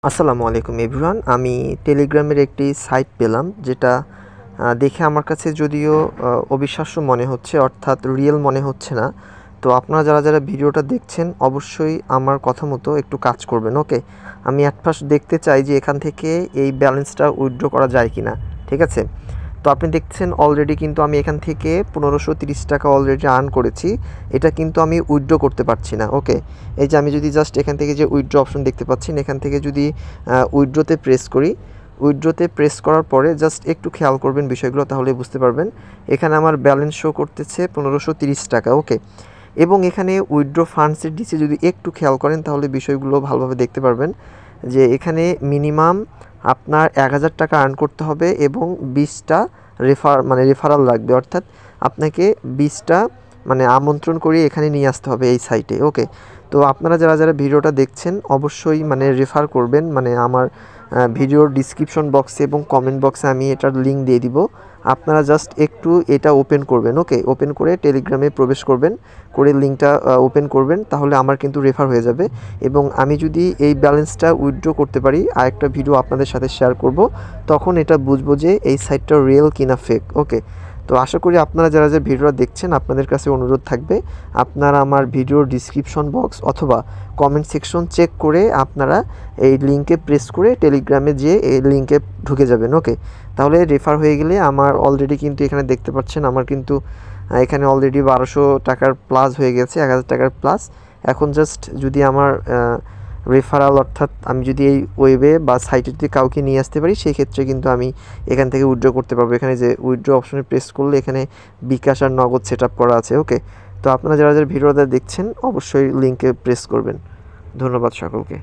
আসসালামু আলাইকুম এভরিওয়ান। আমি টেলিগ্রামের একটি সাইট পেলাম যেটা দেখে আমার কাছে যদিও অবিশ্বাস্য মনে হচ্ছে, অর্থাৎ রিয়েল মনে হচ্ছে না। তো আপনারা যারা ভিডিওটা দেখছেন অবশ্যই আমার কথা মতো একটু কাজ করবেন। ওকে, আমি অ্যাট ফার্স্ট দেখতে চাই যে এখান থেকে এই ব্যালেন্সটা উইথড্র করা যায় কি না। ঠিক আছে, তো আপনি দেখছেন অলরেডি কিন্তু আমি এখান থেকে 1530 টাকা অলরেডি আর্ন করেছি। এটা কিন্তু আমি উইথড্র করতে পারছি না। ওকে, এই যে আমি যদি জাস্ট এখান থেকে যে উইথড্র অপশন দেখতে পাচ্ছেন, এখান থেকে যদি উইথড্রোতে প্রেস করি, উইথড্রোতে প্রেস করার পরে জাস্ট একটু খেয়াল করবেন বিষয়গুলো, তাহলে বুঝতে পারবেন। এখানে আমার ব্যালেন্স শো করতেছে 1530 টাকা। ওকে, এবং এখানে উইথড্র ফান্ডসের নিচে যদি একটু খেয়াল করেন তাহলে বিষয়গুলো ভালোভাবে দেখতে পারবেন যে এখানে মিনিমাম আপনার 1000 টাকা আর্ন করতে হবে এবং 20টা রেফারাল লাগবে, অর্থাৎ আপনাকে 20টা আমন্ত্রণ করিয়ে এখানে নিয়ে আসতে হবে এই সাইটে। ওকে, তো আপনারা যারা ভিডিওটা দেখছেন অবশ্যই রেফার করবেন। আমার ভিডিওর ডিসক্রিপশন বক্সে এবং কমেন্ট বক্সে আমি এটার লিঙ্ক দিয়ে দিব। আপনারা জাস্ট একটু এটা ওপেন করবেন। ওকে, ওপেন করে টেলিগ্রামে প্রবেশ করবেন, করে লিঙ্কটা ওপেন করবেন, তাহলে আমার কিন্তু রেফার হয়ে যাবে। এবং আমি যদি এই ব্যালেন্সটা উইথড্র করতে পারি, আরেকটা ভিডিও আপনাদের সাথে শেয়ার করব, তখন এটা বুঝবো যে এই সাইটটা রিয়েল কিনা ফেক। ওকে, তো আশা করি আপনারা যারা ভিডিওটা দেখছেন আপনাদের কাছে অনুরোধ থাকবে, আপনারা আমার ভিডিওর ডিসক্রিপশন বক্স অথবা কমেন্ট সেকশন চেক করে আপনারা এই লিঙ্কে প্রেস করে টেলিগ্রামে যেয়ে এই লিঙ্কে ঢুকে যাবেন। ওকে, তাহলে রেফার হয়ে গেলে আমার অলরেডি কিন্তু এখানে দেখতে পাচ্ছেন আমার কিন্তু এখানে অলরেডি 1200 টাকার প্লাস হয়ে গেছে, 1000 টাকার প্লাস। এখন জাস্ট যদি আমার রেফারাল, অর্থাৎ আমি যদি এই ওয়েবে বা সাইটে যদি কাউকে নিয়ে আসতে পারি, সেই ক্ষেত্রে কিন্তু আমি এখান থেকে উইথড্র করতে পারবো। এখানে যে উইথড্র অপশনে প্রেস করলে এখানে বিকাশ আর নগদ সেট আপ করা আছে। ওকে, তো আপনারা যারা ভিডিওটা দেখছেন অবশ্যই লিঙ্কে প্রেস করবেন। ধন্যবাদ সকলকে।